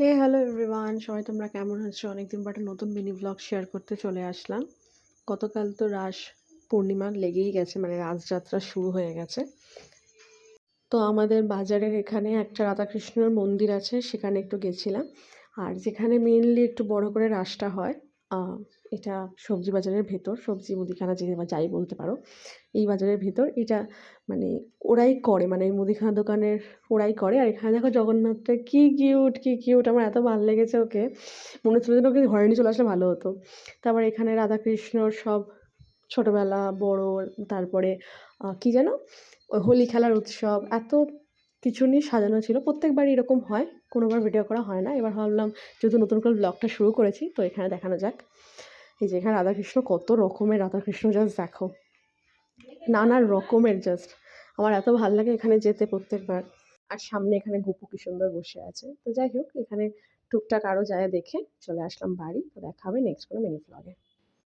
হে hello everyone, সবাই তোমরা কেমন আছো? অনেকদিন পর একটা নতুন মিনি ব্লগ শেয়ার করতে চলে আসলাম। গতকাল তো রাস পূর্ণিমা লেগেই গেছে, মানে রাসযাত্রা শুরু হয়ে গেছে। তো আমাদের বাজারের এখানে একটা রাধাকৃষ্ণের মন্দির আছে, সেখানে একটু গেছিলাম। আর যেখানে মেইনলি একটু বড় করে রাসটা হয়, এটা সবজি বাজারের ভেতর, সবজি মুদিখানা যে বা যাই বলতে পারো, এই বাজারের ভেতর এটা মানে ওরাই করে, মানে এই মুদিখানা দোকানের ওরাই করে। আর এখানে দেখো জগন্নাথটা কি কিউট, কি কিউট! আমার এত ভালো লেগেছে ওকে। মনে হচ্ছিল যেন ওকে ঘরে নিয়ে চলে আসলে ভালো হতো। তারপর এখানে রাধাকৃষ্ণর সব ছোটবেলা, বড়, তারপরে কি যেন? ওই হোলি খেলার উৎসব, এত কিছু নিয়ে সাজানো ছিল। প্রত্যেকবারই এরকম হয়, কোনোবার ভিডিও করা হয় না। এবার ভাবলাম যেহেতু নতুন করে ব্লগটা শুরু করেছি, তো এখানে দেখানো যাক। এই যে এখানে রাধাকৃষ্ণ, কত রকমের রাধাকৃষ্ণ জাস্ট দেখো, নানা রকমের জাস্ট। আমার এত ভাল লাগে এখানে যেতে প্রত্যেকবার। আর সামনে এখানে গপু কি সুন্দর বসে আছে। তো যাই হোক, এখানে টুকটাক আরও যায় দেখে চলে আসলাম বাড়ি। তো দেখা হবে নেক্সট কোনো মিনি ব্লগে।